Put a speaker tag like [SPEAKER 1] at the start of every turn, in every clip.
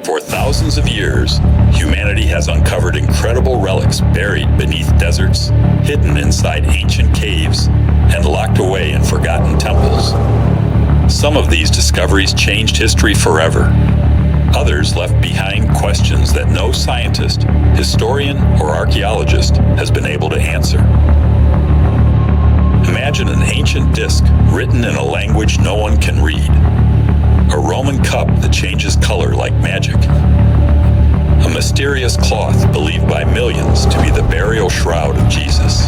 [SPEAKER 1] For thousands of years, humanity has uncovered incredible relics buried beneath deserts, hidden inside ancient caves, and locked away in forgotten temples. Some of these discoveries changed history forever. Others left behind questions that no scientist, historian, or archaeologist has been able to answer. Imagine an ancient disc written in a language no one can read. A Roman cup that changes color like magic. A mysterious cloth believed by millions to be the burial shroud of Jesus.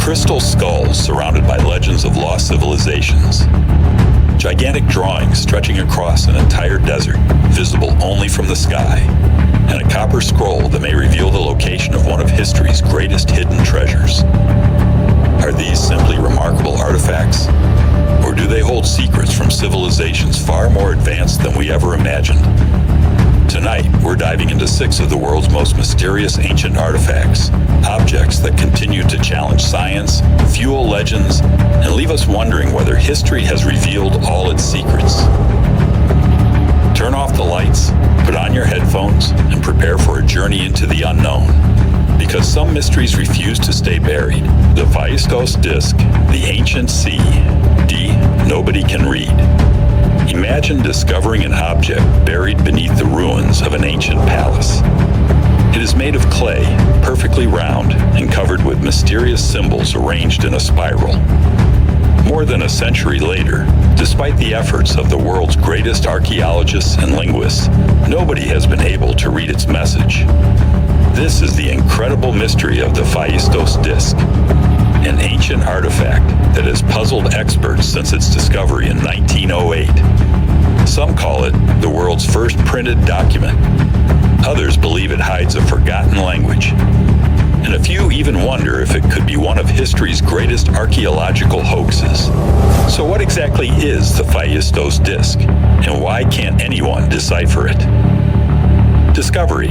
[SPEAKER 1] Crystal skulls surrounded by legends of lost civilizations. Gigantic drawings stretching across an entire desert, visible only from the sky. And a copper scroll that may reveal the location of one of history's greatest hidden treasures. Are these simply remarkable artifacts? Or do they hold secrets from civilizations far more advanced than we ever imagined? Tonight, we're diving into 6 of the world's most mysterious ancient artifacts, objects that continue to challenge science, fuel legends, and leave us wondering whether history has revealed all its secrets. Turn off the lights, put on your headphones, and prepare for a journey into the unknown. Because some mysteries refuse to stay buried. The Phaistos disc, the ancient sea, nobody can read. Imagine discovering an object buried beneath the ruins of an ancient palace. It is made of clay, perfectly round, and covered with mysterious symbols arranged in a spiral. More than a century later, despite the efforts of the world's greatest archaeologists and linguists, nobody has been able to read its message. This is the incredible mystery of the Phaistos disc, an ancient artifact that has puzzled experts since its discovery in 1908. Some call it the world's first printed document. Others believe it hides a forgotten language. And a few even wonder if it could be one of history's greatest archaeological hoaxes. So what exactly is the Phaistos disc, and why can't anyone decipher it? Discovery.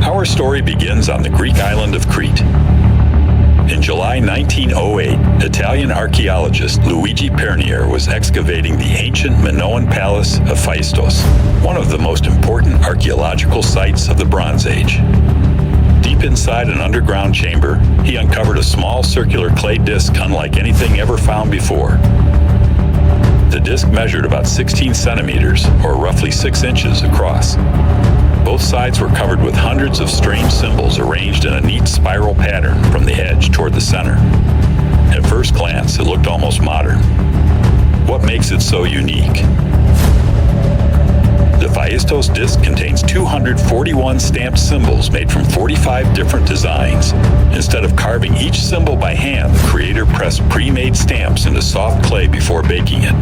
[SPEAKER 1] Our story begins on the Greek island of Crete. In July 1908, Italian archaeologist Luigi Pernier was excavating the ancient Minoan palace of Phaistos, one of the most important archaeological sites of the Bronze Age. Deep inside an underground chamber, he uncovered a small circular clay disc unlike anything ever found before. The disc measured about 16 centimeters, or roughly 6 inches across. Both sides were covered with hundreds of strange symbols arranged in a neat spiral pattern from the edge toward the center. At first glance, it looked almost modern. What makes it so unique? The Phaistos disc contains 241 stamped symbols made from 45 different designs. Instead of carving each symbol by hand, the creator pressed pre-made stamps into soft clay before baking it.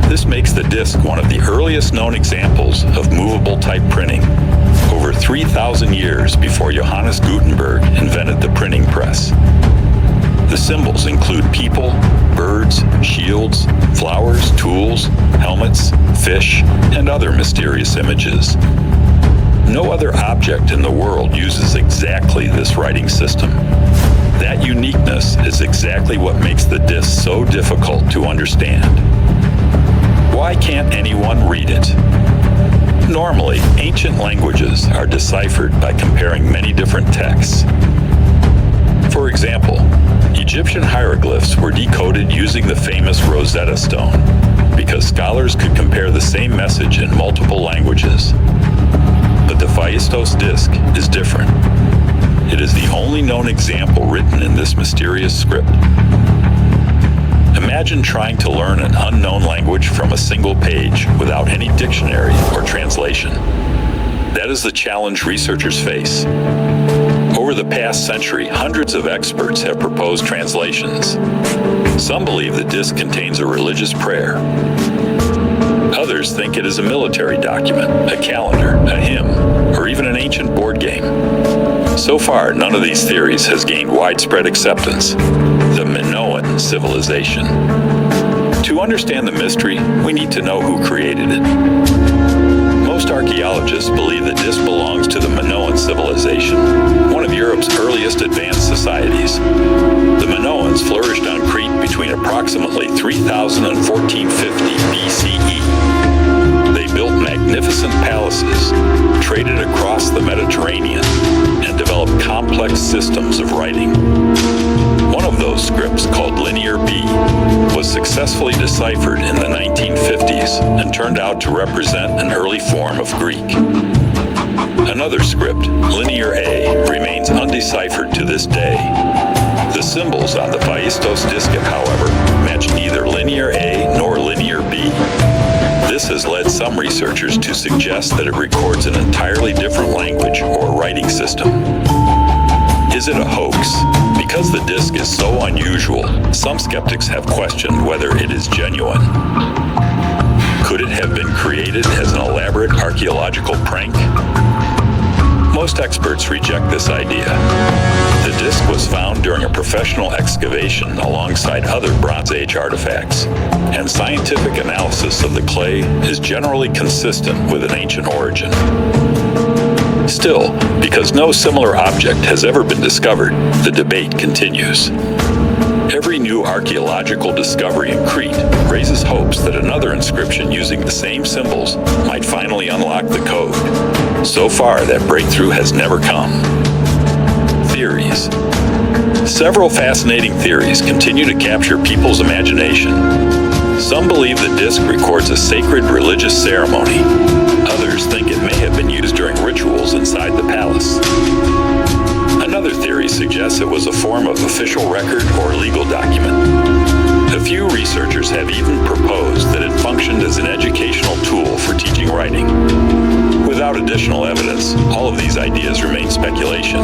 [SPEAKER 1] This makes the disc one of the earliest known examples of movable type printing, over 3,000 years before Johannes Gutenberg invented the printing press. The symbols include people, birds, shields, flowers, tools, helmets, fish, and other mysterious images. No other object in the world uses exactly this writing system. That uniqueness is exactly what makes the disc so difficult to understand. Why can't anyone read it? Normally, ancient languages are deciphered by comparing many different texts. For example, Egyptian hieroglyphs were decoded using the famous Rosetta Stone because scholars could compare the same message in multiple languages. But the Phaistos disc is different. It is the only known example written in this mysterious script. Imagine trying to learn an unknown language from a single page without any dictionary or translation. That is the challenge researchers face. Over the past century, hundreds of experts have proposed translations. Some believe the disc contains a religious prayer. Others think it is a military document, a calendar, a hymn, or even an ancient board game. So far, none of these theories has gained widespread acceptance. The Minoan civilization. To understand the mystery, we need to know who created it. Most archaeologists believe the disc belongs to the Minoan civilization, one of Europe's earliest advanced societies. The Minoans flourished on Crete between approximately 3000 and 1450 BCE. They built magnificent systems of writing. One of those scripts, called Linear B, was successfully deciphered in the 1950s and turned out to represent an early form of Greek. Another script, Linear A, remains undeciphered to this day. The symbols on the Phaistos diskette, however, match neither Linear A nor Linear B. This has led some researchers to suggest that it records an entirely different language or writing system. Is it a hoax? Because the disk is so unusual, some skeptics have questioned whether it is genuine. Could it have been created as an elaborate archaeological prank? Most experts reject this idea. The disk was found during a professional excavation alongside other Bronze Age artifacts, and scientific analysis of the clay is generally consistent with an ancient origin. Still, because no similar object has ever been discovered, the debate continues. Every new archaeological discovery in Crete raises hopes that another inscription using the same symbols might finally unlock the code. So far, that breakthrough has never come. Theories. Several fascinating theories continue to capture people's imagination. Some believe the disk records a sacred religious ceremony. Others think it may have been used during rituals inside the palace. Another theory suggests it was a form of official record or legal document. A few researchers have even proposed that it functioned as an educational tool for teaching writing. Without additional evidence, all of these ideas remain speculation.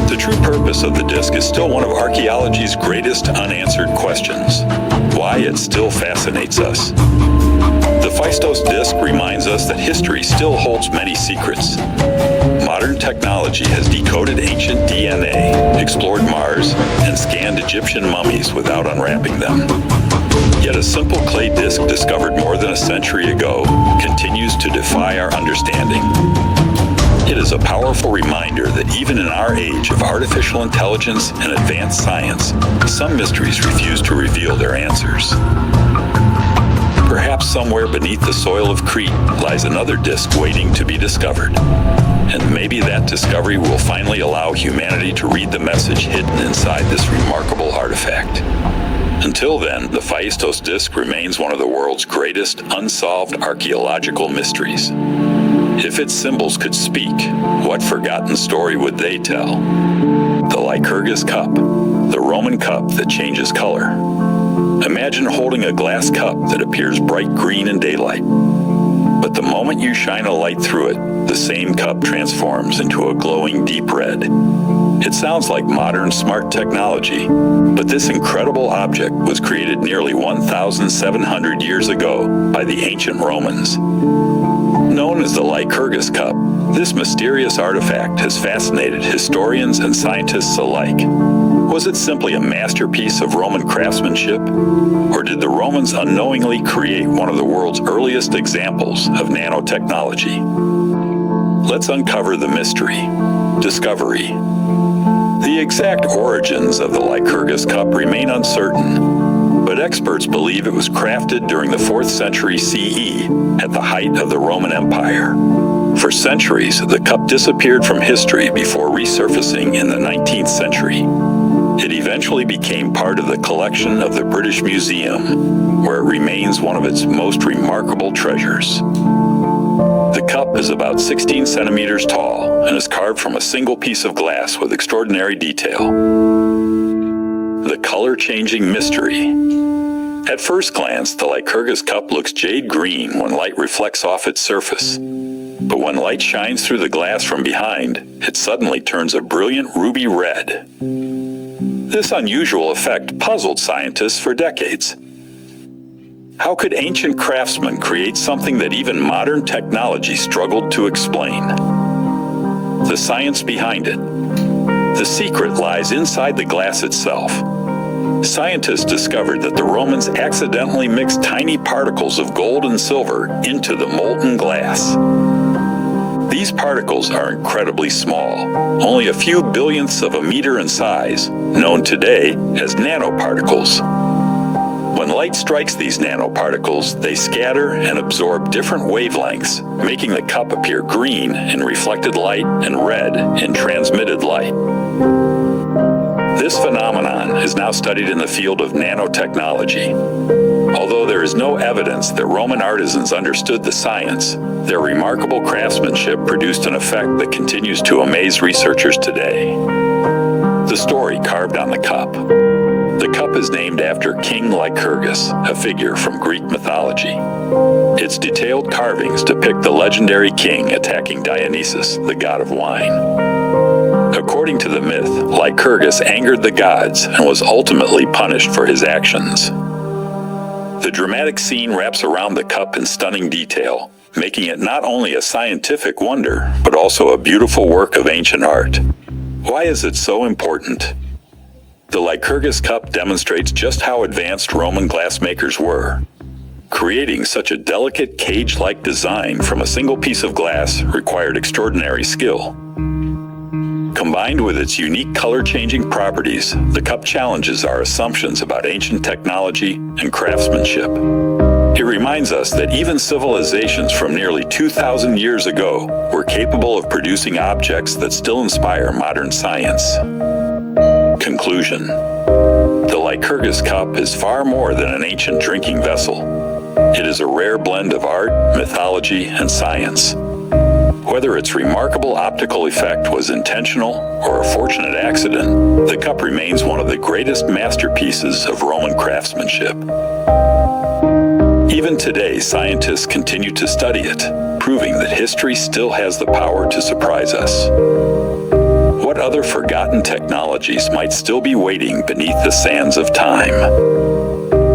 [SPEAKER 1] The true purpose of the disk is still one of archaeology's greatest unanswered questions: why it still fascinates us. The Phaistos disk reminds us that history still holds many secrets. Modern technology has decoded ancient DNA, explored Mars, and scanned Egyptian mummies without unwrapping them. Yet a simple clay disk discovered more than a century ago continues to defy our understanding. It is a powerful reminder that even in our age of artificial intelligence and advanced science, some mysteries refuse to reveal their answers. Perhaps somewhere beneath the soil of Crete lies another disk waiting to be discovered. And maybe that discovery will finally allow humanity to read the message hidden inside this remarkable artifact. Until then, the Phaistos disk remains one of the world's greatest unsolved archaeological mysteries. If its symbols could speak, what forgotten story would they tell? The Lycurgus cup, the Roman cup that changes color. Imagine holding a glass cup that appears bright green in daylight. But the moment you shine a light through it, the same cup transforms into a glowing deep red. It sounds like modern smart technology, but this incredible object was created nearly 1,700 years ago by the ancient Romans. Known as the Lycurgus cup, this mysterious artifact has fascinated historians and scientists alike. Was it simply a masterpiece of Roman craftsmanship? Or did the Romans unknowingly create one of the world's earliest examples of nanotechnology? Let's uncover the mystery. Discovery. The exact origins of the Lycurgus cup remain uncertain, but experts believe it was crafted during the 4th century CE at the height of the Roman Empire. For centuries, the cup disappeared from history before resurfacing in the 19th century. It eventually became part of the collection of the British Museum, where it remains one of its most remarkable treasures. The cup is about 16 centimeters tall and is carved from a single piece of glass with extraordinary detail. The color-changing mystery. At first glance, the Lycurgus cup looks jade green when light reflects off its surface. But when light shines through the glass from behind, it suddenly turns a brilliant ruby red. This unusual effect puzzled scientists for decades. How could ancient craftsmen create something that even modern technology struggled to explain? The science behind it. The secret lies inside the glass itself. Scientists discovered that the Romans accidentally mixed tiny particles of gold and silver into the molten glass. These particles are incredibly small, only a few billionths of a meter in size, known today as nanoparticles. When When light strikes these nanoparticles, they scatter and absorb different wavelengths, making the cup appear green in reflected light and red in transmitted light. This phenomenon is now studied in the field of nanotechnology. Although there is no evidence that Roman artisans understood the science, their remarkable craftsmanship produced an effect that continues to amaze researchers today. The story carved on the cup. The cup is named after King Lycurgus, a figure from Greek mythology. Its detailed carvings depict the legendary king attacking Dionysus, the god of wine. According to the myth, Lycurgus angered the gods and was ultimately punished for his actions. The dramatic scene wraps around the cup in stunning detail, making it not only a scientific wonder, but also a beautiful work of ancient art. Why is it so important? The Lycurgus cup demonstrates just how advanced Roman glassmakers were. Creating such a delicate cage-like design from a single piece of glass required extraordinary skill. Combined with its unique color-changing properties, the cup challenges our assumptions about ancient technology and craftsmanship. It reminds us that even civilizations from nearly 2,000 years ago were capable of producing objects that still inspire modern science. Conclusion: the Lycurgus cup is far more than an ancient drinking vessel. It is a rare blend of art, mythology, and science. Whether its remarkable optical effect was intentional or a fortunate accident, the cup remains one of the greatest masterpieces of Roman craftsmanship. Even today, scientists continue to study it, proving that history still has the power to surprise us. What other forgotten technologies might still be waiting beneath the sands of time?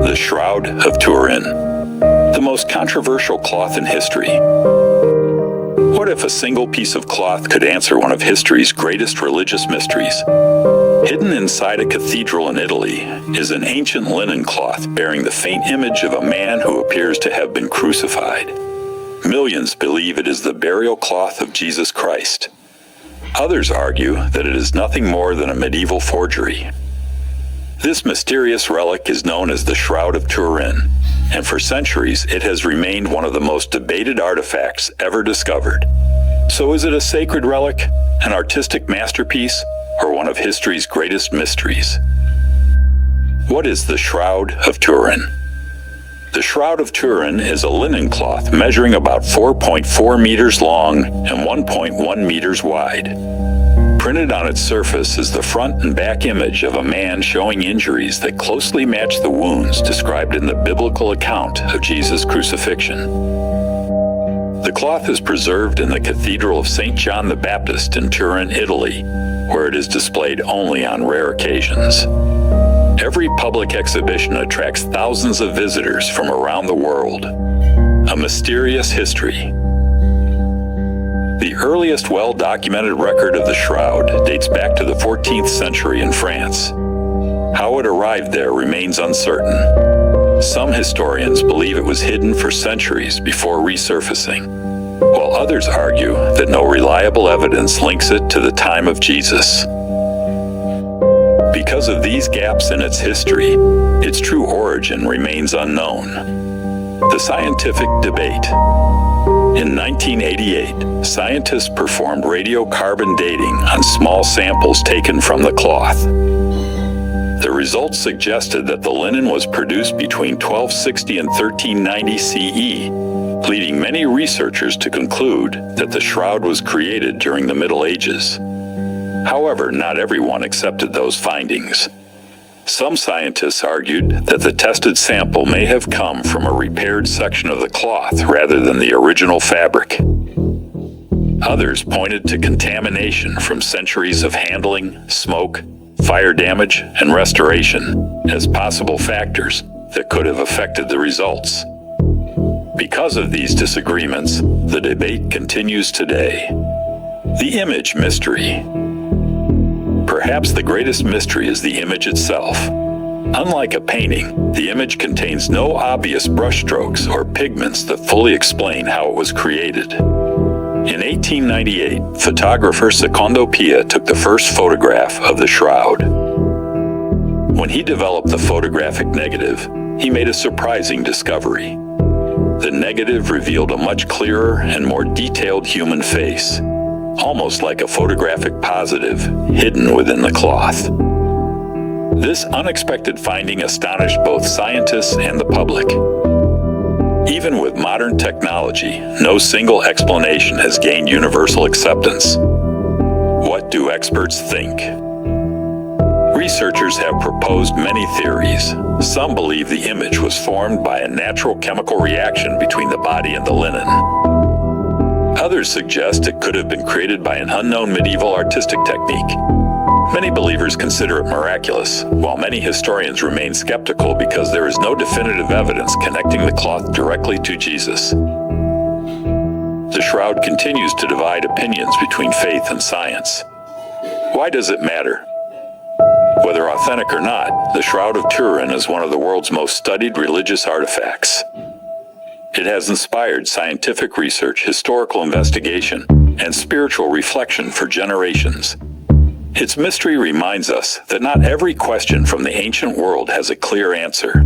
[SPEAKER 1] The Shroud of Turin, the most controversial cloth in history. What if a single piece of cloth could answer one of history's greatest religious mysteries? Hidden inside a cathedral in Italy is an ancient linen cloth bearing the faint image of a man who appears to have been crucified. Millions believe it is the burial cloth of Jesus Christ. Others argue that it is nothing more than a medieval forgery. This mysterious relic is known as the Shroud of Turin, and for centuries it has remained one of the most debated artifacts ever discovered. So is it a sacred relic, an artistic masterpiece, or one of history's greatest mysteries? What is the Shroud of Turin? The Shroud of Turin is a linen cloth measuring about 4.4 meters long and 1.1 meters wide. Printed on its surface is the front and back image of a man showing injuries that closely match the wounds described in the biblical account of Jesus' crucifixion. The cloth is preserved in the Cathedral of St. John the Baptist in Turin, Italy, where it is displayed only on rare occasions. Every public exhibition attracts thousands of visitors from around the world. A mysterious history. The earliest well-documented record of the Shroud dates back to the 14th century in France. How it arrived there remains uncertain. Some historians believe it was hidden for centuries before resurfacing, while others argue that no reliable evidence links it to the time of Jesus. Because of these gaps in its history, its true origin remains unknown. The scientific debate. In 1988, scientists performed radiocarbon dating on small samples taken from the cloth. The results suggested that the linen was produced between 1260 and 1390 CE, leading many researchers to conclude that the shroud was created during the Middle Ages. However, not everyone accepted those findings. Some scientists argued that the tested sample may have come from a repaired section of the cloth rather than the original fabric. Others pointed to contamination from centuries of handling, smoke, fire damage, and restoration as possible factors that could have affected the results. Because of these disagreements, the debate continues today. The image mystery. Perhaps the greatest mystery is the image itself. Unlike a painting, the image contains no obvious brushstrokes or pigments that fully explain how it was created. In 1898, photographer Secondo Pia took the first photograph of the shroud. When he developed the photographic negative, he made a surprising discovery. The negative revealed a much clearer and more detailed human face, almost like a photographic positive hidden within the cloth. This unexpected finding astonished both scientists and the public. Even with modern technology, no single explanation has gained universal acceptance. What do experts think? Researchers have proposed many theories. Some believe the image was formed by a natural chemical reaction between the body and the linen. Others suggest it could have been created by an unknown medieval artistic technique. Many believers consider it miraculous, while many historians remain skeptical because there is no definitive evidence connecting the cloth directly to Jesus. The shroud continues to divide opinions between faith and science. Why does it matter? Whether authentic or not, the Shroud of Turin is one of the world's most studied religious artifacts. It has inspired scientific research, historical investigation, and spiritual reflection for generations. Its mystery reminds us that not every question from the ancient world has a clear answer.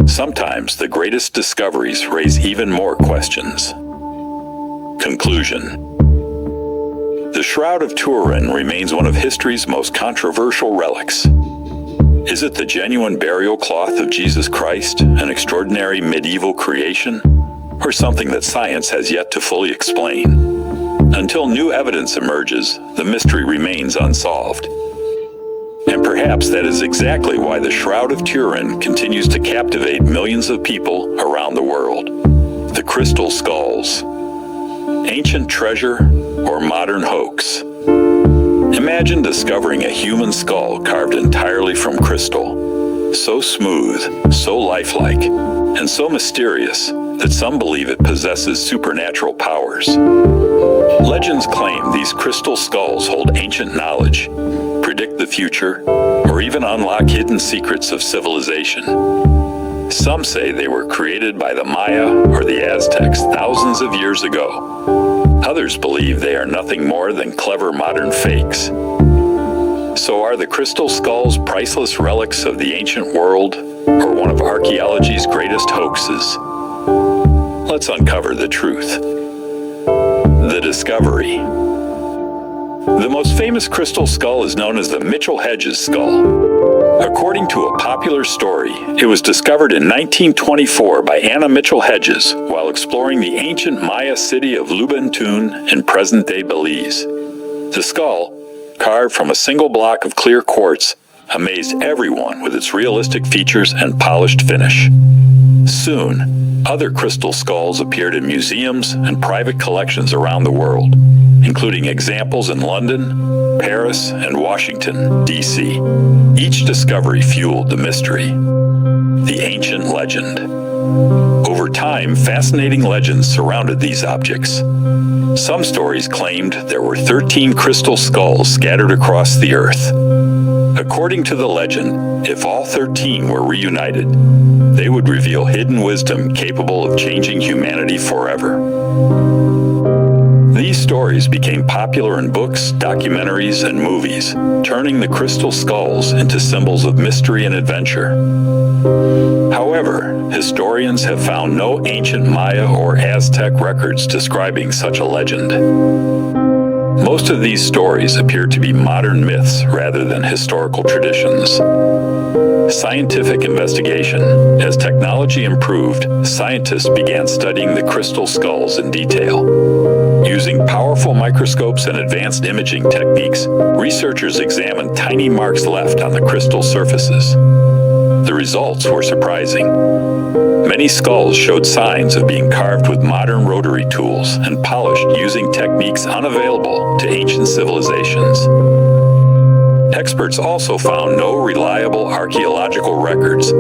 [SPEAKER 1] Sometimes the greatest discoveries raise even more questions. Conclusion. The Shroud of Turin remains one of history's most controversial relics. Is it the genuine burial cloth of Jesus Christ, an extraordinary medieval creation, or something that science has yet to fully explain? Until new evidence emerges, the mystery remains unsolved. And perhaps that is exactly why the Shroud of Turin continues to captivate millions of people around the world. The crystal skulls. Ancient treasure or modern hoax? Imagine discovering a human skull carved entirely from crystal, so smooth, so lifelike, and so mysterious that some believe it possesses supernatural powers. Legends claim these crystal skulls hold ancient knowledge, predict the future, or even unlock hidden secrets of civilization. Some say they were created by the Maya or the Aztecs thousands of years ago. Others believe they are nothing more than clever modern fakes. So are the crystal skulls priceless relics of the ancient world, or one of archaeology's greatest hoaxes? Let's uncover the truth. The discovery. The most famous crystal skull is known as the Mitchell-Hedges skull. According to a popular story, it was discovered in 1924 by Anna Mitchell-Hedges while exploring the ancient Maya city of Lubentun in present-day Belize. The skull, carved from a single block of clear quartz, amazed everyone with its realistic features and polished finish. Soon, other crystal skulls appeared in museums and private collections around the world, including examples in London, Paris, and Washington, D.C. Each discovery fueled the mystery, the ancient legend. Over time, fascinating legends surrounded these objects. Some stories claimed there were 13 crystal skulls scattered across the earth. According to the legend, if all 13 were reunited, they would reveal hidden wisdom capable of changing humanity forever. These stories became popular in books, documentaries, and movies, turning the crystal skulls into symbols of mystery and adventure. However, historians have found no ancient Maya or Aztec records describing such a legend. Most of these stories appear to be modern myths rather than historical traditions. Scientific investigation. As technology improved, scientists began studying the crystal skulls in detail. Using powerful microscopes and advanced imaging techniques, researchers examined tiny marks left on the crystal surfaces. The results were surprising. Many skulls showed signs of being carved with modern rotary tools and polished using techniques unavailable to ancient civilizations. Experts also found no reliable archaeological records,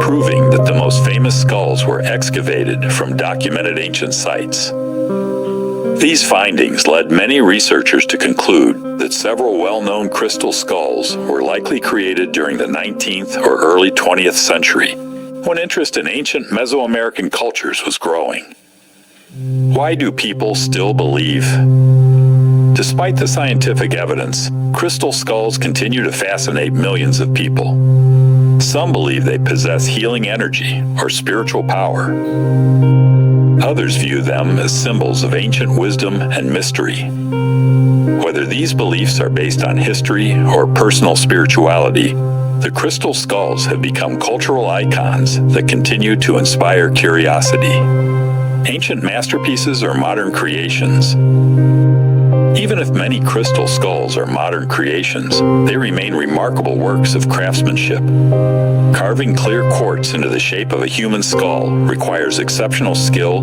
[SPEAKER 1] proving that the most famous skulls were excavated from documented ancient sites. These findings led many researchers to conclude that several well-known crystal skulls were likely created during the 19th or early 20th century, when interest in ancient Mesoamerican cultures was growing. Why do people still believe? Despite the scientific evidence, crystal skulls continue to fascinate millions of people. Some believe they possess healing energy or spiritual power. Others view them as symbols of ancient wisdom and mystery. Whether these beliefs are based on history or personal spirituality, the crystal skulls have become cultural icons that continue to inspire curiosity. Ancient masterpieces or modern creations? Even if many crystal skulls are modern creations, they remain remarkable works of craftsmanship. Carving clear quartz into the shape of a human skull requires exceptional skill,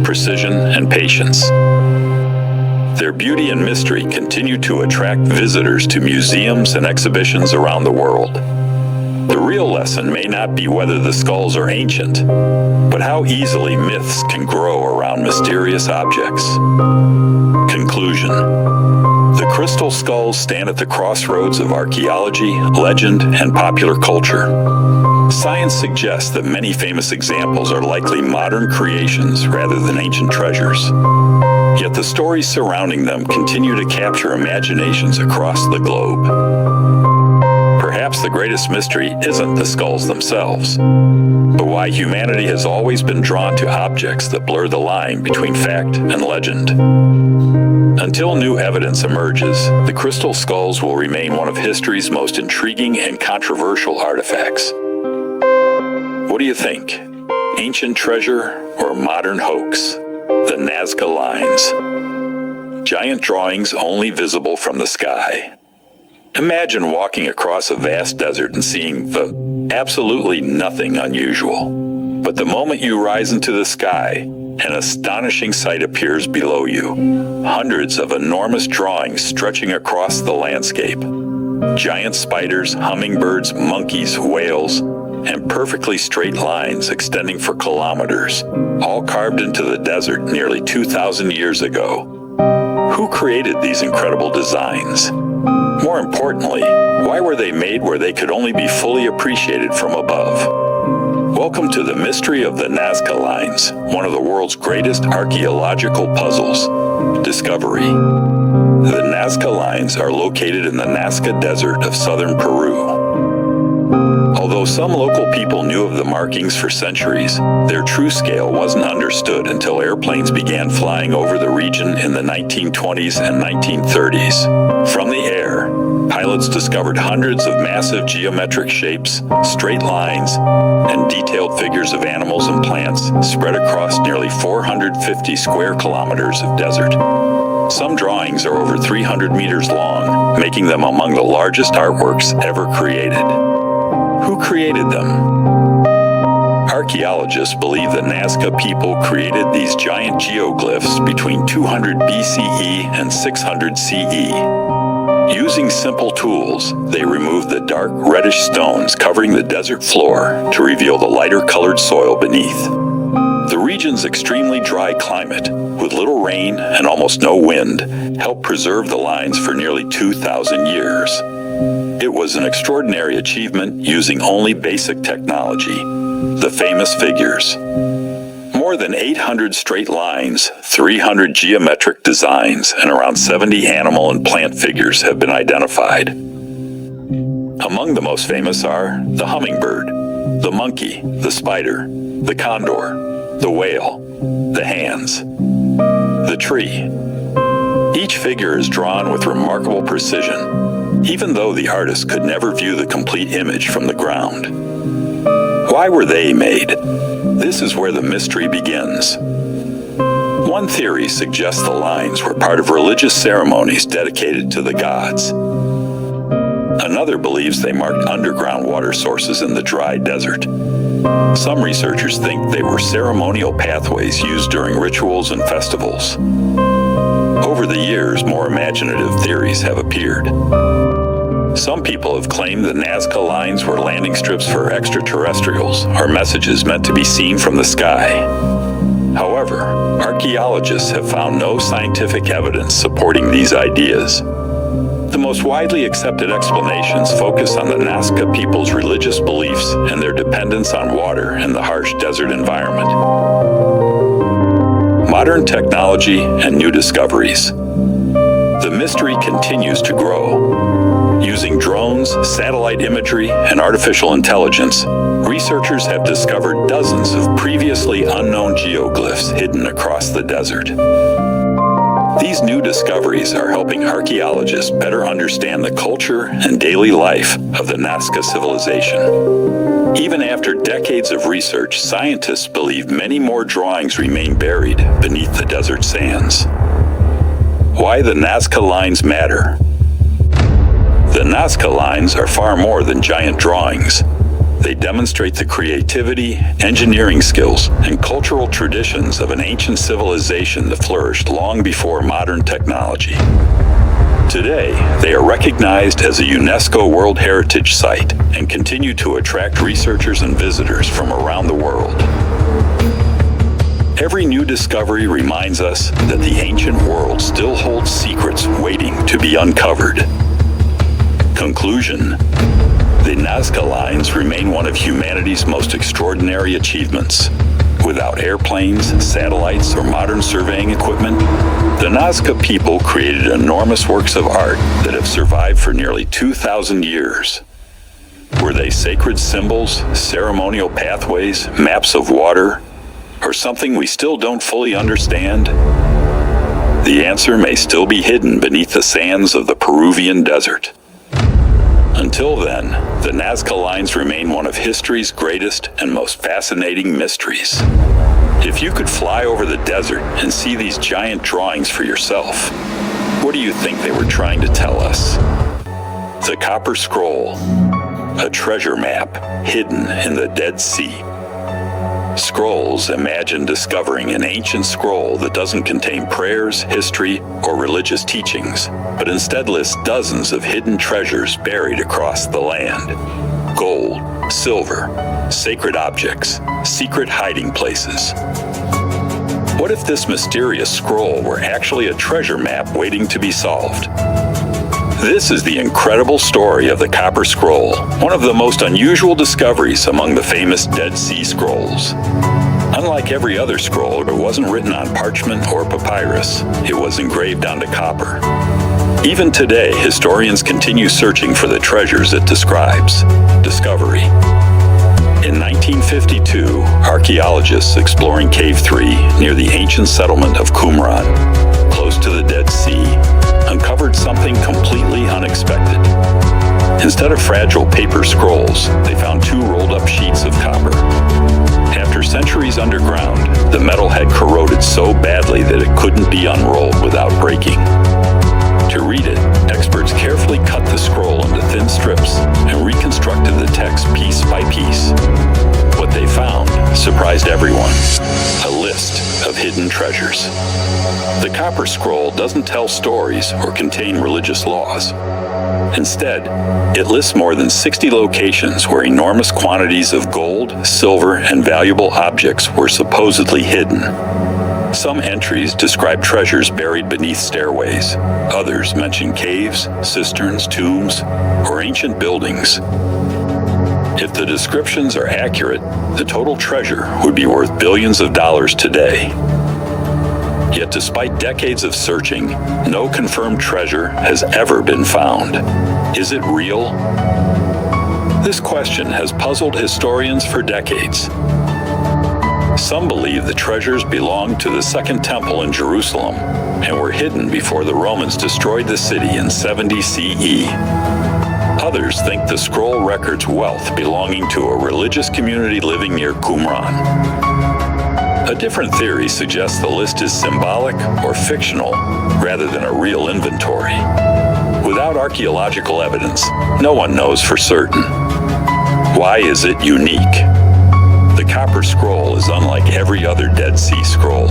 [SPEAKER 1] precision, and patience. Their beauty and mystery continue to attract visitors to museums and exhibitions around the world. The real lesson may not be whether the skulls are ancient, but how easily myths can grow around mysterious objects. Conclusion: the crystal skulls stand at the crossroads of archaeology, legend, and popular culture. Science suggests that many famous examples are likely modern creations rather than ancient treasures. Yet the stories surrounding them continue to capture imaginations across the globe. Perhaps the greatest mystery isn't the skulls themselves, but why humanity has always been drawn to objects that blur the line between fact and legend. Until new evidence emerges, the crystal skulls will remain one of history's most intriguing and controversial artifacts. What do you think? Ancient treasure or modern hoax? The Nazca lines. Giant drawings only visible from the sky. Imagine walking across a vast desert and seeing absolutely nothing unusual. But the moment you rise into the sky, an astonishing sight appears below you. Hundreds of enormous drawings stretching across the landscape. Giant spiders, hummingbirds, monkeys, whales, and perfectly straight lines extending for kilometers, all carved into the desert nearly 2,000 years ago. Who created these incredible designs? More importantly, why were they made where they could only be fully appreciated from above? Welcome to the mystery of the Nazca lines, one of the world's greatest archaeological puzzles. Discovery. The Nazca lines are located in the Nazca Desert of southern Peru. Although some local people knew of the markings for centuries, their true scale wasn't understood until airplanes began flying over the region in the 1920s and 1930s. From the air, pilots discovered hundreds of massive geometric shapes, straight lines, and detailed figures of animals and plants spread across nearly 450 square kilometers of desert. Some drawings are over 300 meters long, making them among the largest artworks ever created. Who created them? Archaeologists believe the Nazca people created these giant geoglyphs between 200 BCE and 600 CE. Using simple tools, they removed the dark reddish stones covering the desert floor to reveal the lighter colored soil beneath. The region's extremely dry climate, with little rain and almost no wind, helped preserve the lines for nearly 2,000 years. It was an extraordinary achievement using only basic technology, the famous figures. More than 800 straight lines, 300 geometric designs, and around 70 animal and plant figures have been identified. Among the most famous are the hummingbird, the monkey, the spider, the condor, the whale, the hands, the tree. Each figure is drawn with remarkable precision, even though the artist could never view the complete image from the ground. Why were they made? This is where the mystery begins. One theory suggests the lines were part of religious ceremonies dedicated to the gods. Another believes they marked underground water sources in the dry desert. Some researchers think they were ceremonial pathways used during rituals and festivals. Over the years, more imaginative theories have appeared. Some people have claimed the Nazca lines were landing strips for extraterrestrials, or messages meant to be seen from the sky. However, archaeologists have found no scientific evidence supporting these ideas. The most widely accepted explanations focus on the Nazca people's religious beliefs and their dependence on water in the harsh desert environment. Modern technology and new discoveries. The mystery continues to grow. Using drones, satellite imagery, and artificial intelligence, researchers have discovered dozens of previously unknown geoglyphs hidden across the desert. These new discoveries are helping archaeologists better understand the culture and daily life of the Nazca civilization. Even after decades of research, scientists believe many more drawings remain buried beneath the desert sands. Why the Nazca lines matter. The Nazca lines are far more than giant drawings. They demonstrate the creativity, engineering skills, and cultural traditions of an ancient civilization that flourished long before modern technology. Today, they are recognized as a UNESCO World Heritage Site and continue to attract researchers and visitors from around the world. Every new discovery reminds us that the ancient world still holds secrets waiting to be uncovered. Conclusion: the Nazca lines remain one of humanity's most extraordinary achievements. Without airplanes, satellites, or modern surveying equipment, the Nazca people created enormous works of art that have survived for nearly 2,000 years. Were they sacred symbols, ceremonial pathways, maps of water, or something we still don't fully understand? The answer may still be hidden beneath the sands of the Peruvian desert. Until then, the Nazca lines remain one of history's greatest and most fascinating mysteries. If you could fly over the desert and see these giant drawings for yourself, what do you think they were trying to tell us? The Copper Scroll, a treasure map hidden in the Dead Sea. Scrolls imagine discovering an ancient scroll that doesn't contain prayers, history, or religious teachings, but instead lists dozens of hidden treasures buried across the land. Gold, silver, sacred objects, secret hiding places. What if this mysterious scroll were actually a treasure map waiting to be solved? This is the incredible story of the Copper Scroll, one of the most unusual discoveries among the famous Dead Sea Scrolls. Unlike every other scroll, it wasn't written on parchment or papyrus. It was engraved onto copper. Even today, historians continue searching for the treasures it describes. Discovery. In 1952, archaeologists exploring Cave 3 near the ancient settlement of Qumran, close to the Dead Sea, uncovered something completely unexpected. Instead of fragile paper scrolls, they found two rolled-up sheets of copper. After centuries underground, the metal had corroded so badly that it couldn't be unrolled without breaking. To read it, experts carefully cut the scroll into thin strips and reconstructed the text piece by piece. What they found surprised everyone: a list of hidden treasures. The Copper Scroll doesn't tell stories or contain religious laws. Instead, it lists more than 60 locations where enormous quantities of gold, silver, and valuable objects were supposedly hidden. Some entries describe treasures buried beneath stairways. Others mention caves, cisterns, tombs, or ancient buildings. If the descriptions are accurate, the total treasure would be worth billions of dollars today. Yet despite decades of searching, no confirmed treasure has ever been found. Is it real? This question has puzzled historians for decades. Some believe the treasures belonged to the Second Temple in Jerusalem and were hidden before the Romans destroyed the city in 70 CE. Others think the scroll records wealth belonging to a religious community living near Qumran. A different theory suggests the list is symbolic or fictional rather than a real inventory. Without archaeological evidence, no one knows for certain. Why is it unique? The Copper Scroll is unlike every other Dead Sea Scroll.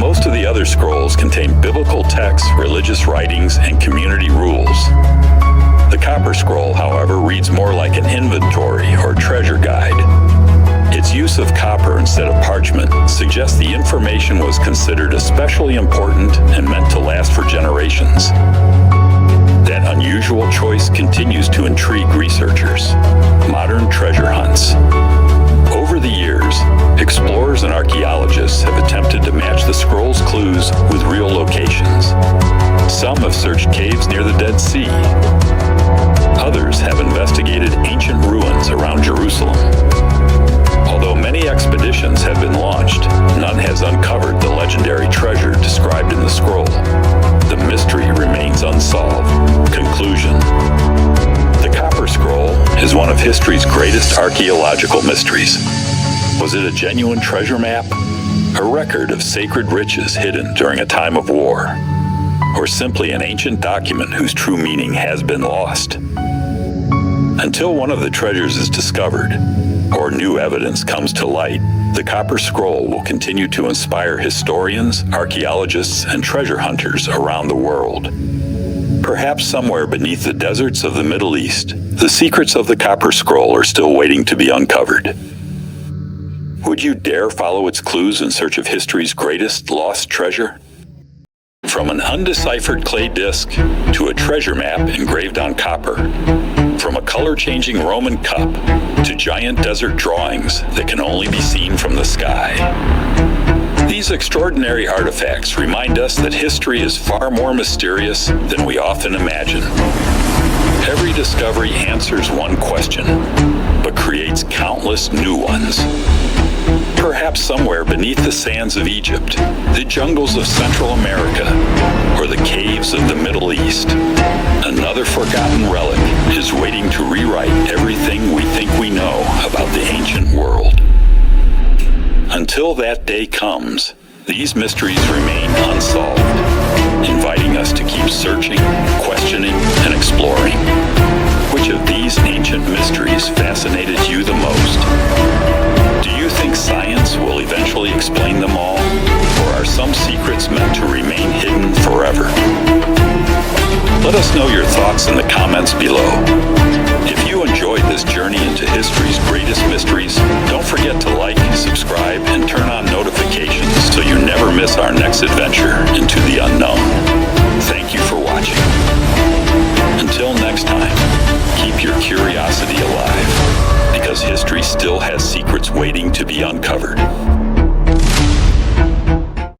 [SPEAKER 1] Most of the other scrolls contain biblical texts, religious writings, and community rules. The Copper Scroll, however, reads more like an inventory or treasure guide. Its use of copper instead of parchment suggests the information was considered especially important and meant to last for generations. That unusual choice continues to intrigue researchers. Modern treasure hunts. Over the years, explorers and archaeologists have attempted to match the scroll's clues with real locations. Some have searched caves near the Dead Sea. Others have investigated ancient ruins around Jerusalem. Although many expeditions have been launched, none has uncovered the legendary treasure described in the scroll. The mystery remains unsolved. Conclusion: the Copper Scroll is one of history's greatest archaeological mysteries. Was it a genuine treasure map? A record of sacred riches hidden during a time of war? Or simply an ancient document whose true meaning has been lost? Until one of the treasures is discovered, or new evidence comes to light, the Copper Scroll will continue to inspire historians, archaeologists, and treasure hunters around the world. Perhaps somewhere beneath the deserts of the Middle East, the secrets of the Copper Scroll are still waiting to be uncovered. Would you dare follow its clues in search of history's greatest lost treasure? From an undeciphered clay disc to a treasure map engraved on copper, from a color-changing Roman cup to giant desert drawings that can only be seen from the sky. These extraordinary artifacts remind us that history is far more mysterious than we often imagine. Every discovery answers one question, but creates countless new ones. Perhaps somewhere beneath the sands of Egypt, the jungles of Central America, or the caves of the Middle East, another forgotten relic is waiting to rewrite everything we think we know about the ancient world. Until that day comes, these mysteries remain unsolved, inviting us to keep searching, questioning, and exploring. Which of these ancient mysteries fascinated you the most? Do you think science will eventually explain them all, or are some secrets meant to remain hidden forever? Let us know your thoughts in the comments below. If you enjoyed this journey into history's greatest mysteries, don't forget to like, subscribe, and turn on notifications so you never miss our next adventure into the unknown. Thank you for watching. Until next time, keep your curiosity alive, because history still has secrets waiting to be uncovered.